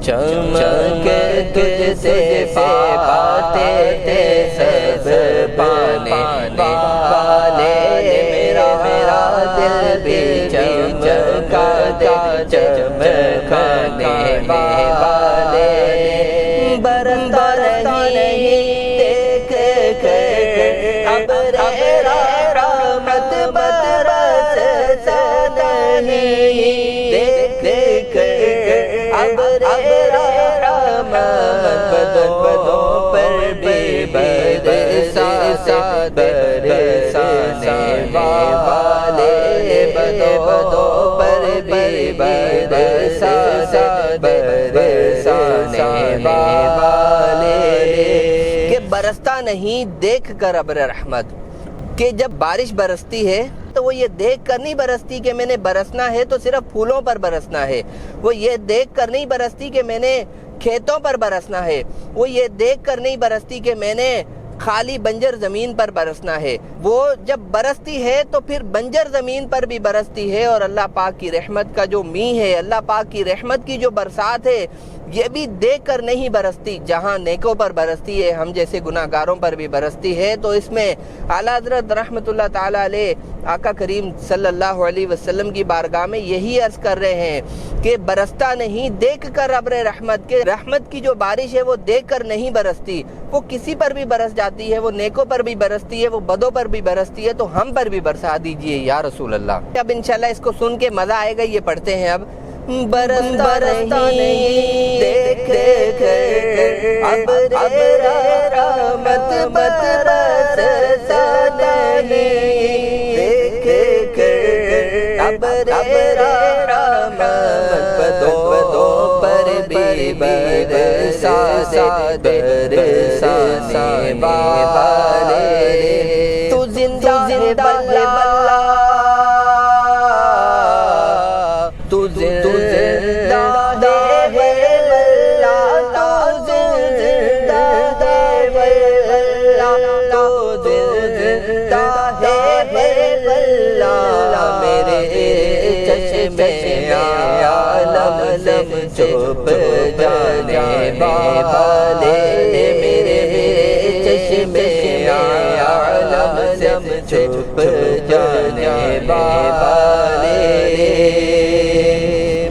چمک تجھ سے باتیں تھے سب پانے والے، میرا دل بھی چمکا دے چمکانے والے، برستا نہیں دیکھ کر ابر رحمت برستا نہیں دیکھ کر ابر رحمت، بدوں پر بھی برسانے والے، بدوں پر بھی برسانے والے، کہ برستا نہیں دیکھ کر ابر رحمت، کہ جب بارش برستی ہے تو وہ یہ دیکھ کر نہیں برستی کہ میں نے برسنا ہے تو صرف پھولوں پر برسنا ہے، وہ یہ دیکھ کر نہیں برستی کہ میں نے کھیتوں پر برسنا ہے، وہ یہ دیکھ کر نہیں برستی کہ میں نے خالی بنجر زمین پر برسنا ہے، وہ جب برستی ہے تو پھر بنجر زمین پر بھی برستی ہے، اور اللہ پاک کی رحمت کا جو می ہے، اللہ پاک کی رحمت کی جو برسات ہے، یہ بھی دیکھ کر نہیں برستی، جہاں نیکوں پر برستی ہے، ہم جیسے گناہگاروں پر بھی برستی ہے۔ تو اس میں اعلیٰ حضرت رحمت اللہ تعالیٰ علیہ آقا کریم صلی اللہ علیہ وسلم کی بارگاہ میں یہی عرض کر رہے ہیں کہ برستا نہیں دیکھ کر ابر رحمت، کہ رحمت کی جو بارش ہے وہ دیکھ کر نہیں برستی، وہ کسی پر بھی برس جاتی ہے، وہ نیکوں پر بھی برستی ہے، وہ بدوں پر بھی برستی ہے، تو ہم پر بھی برسا دیجئے یا رسول اللہ۔ اب انشاءاللہ اس کو سن کے مزہ آئے گا، یہ پڑھتے ہیں اب۔ برستا نہیں دیکھ کر ابر رحمت برستا نہیں دیکھ کر ابر رحمت، بدوں پر بھی برسانے والے، تو زندہ ہے واللہ، تو زندہ ہے واللہ، تو زندہ ہے واللہ، تو زندہ ہے واللہ، میرے چشمے عالم سے چھپ جانے والے، میرے چشمے عالم سے چھپ جانے والے،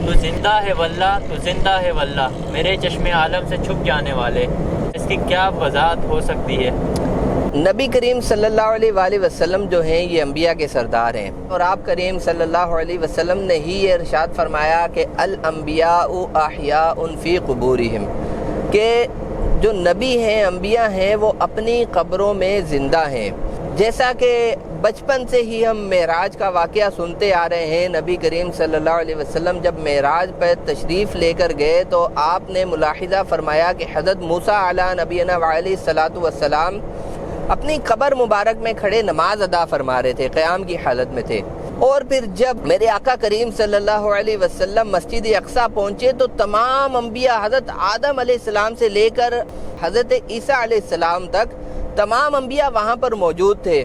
تو زندہ ہے واللہ، تو زندہ ہے واللہ، میرے چشمے عالم سے چھپ جانے والے، اس کی کیا وضاحت ہو سکتی ہے؟ نبی کریم صلی اللہ علیہ وآلہ وسلم جو ہیں یہ انبیاء کے سردار ہیں، اور آپ کریم صلی اللہ علیہ وسلم نے ہی یہ ارشاد فرمایا کہ الانبیاء احیاء فی قبورہم، کہ جو نبی ہیں، انبیاء ہیں، وہ اپنی قبروں میں زندہ ہیں۔ جیسا کہ بچپن سے ہی ہم معراج کا واقعہ سنتے آ رہے ہیں، نبی کریم صلی اللہ علیہ وسلم جب معراج پر تشریف لے کر گئے تو آپ نے ملاحظہ فرمایا کہ حضرت موسیٰ علیہ نبینا وعلیہ الصلاۃ والسلام اپنی قبر مبارک میں کھڑے نماز ادا فرما رہے تھے، قیام کی حالت میں تھے، اور پھر جب میرے آقا کریم صلی اللہ علیہ وسلم مسجد اقصیٰ پہنچے تو تمام انبیاء حضرت آدم علیہ السلام سے لے کر حضرت عیسیٰ علیہ السلام تک تمام انبیاء وہاں پر موجود تھے۔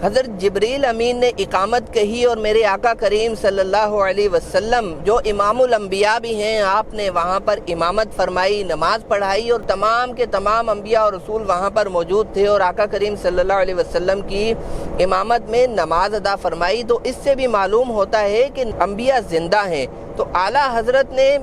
حضرت جبریل امین نے اقامت کہی اور میرے آقا کریم صلی اللہ علیہ وسلم جو امام الانبیاء بھی ہیں، آپ نے وہاں پر امامت فرمائی، نماز پڑھائی، اور تمام کے تمام انبیاء اور رسول وہاں پر موجود تھے، اور آقا کریم صلی اللہ علیہ وسلم کی امامت میں نماز ادا فرمائی۔ تو اس سے بھی معلوم ہوتا ہے کہ انبیاء زندہ ہیں۔ تو اعلیٰ حضرت نے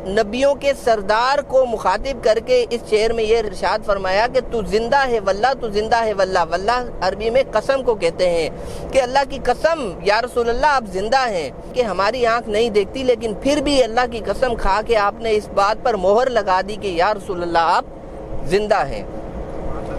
نبیوں کے سردار کو مخاطب کر کے اس شعر میں یہ ارشاد فرمایا کہ تو زندہ ہے واللہ، تو زندہ ہے واللہ۔ واللہ عربی میں قسم کو کہتے ہیں کہ اللہ کی قسم یا رسول اللہ آپ زندہ ہیں، کہ ہماری آنکھ نہیں دیکھتی لیکن پھر بھی اللہ کی قسم کھا کے آپ نے اس بات پر مہر لگا دی کہ یا رسول اللہ آپ زندہ ہیں۔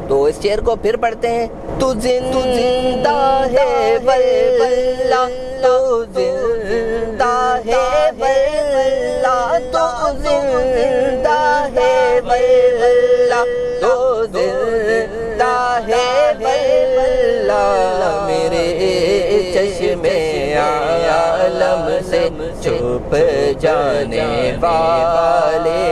تو اس شعر کو پھر پڑھتے ہیں، تو زندہ ہے واللہ، تو زندہ ہے واللہ، تو زندہ ہے واللہ، تو زندہ ہے واللہ، میرے چشمے عالم سے چھپ جانے والے،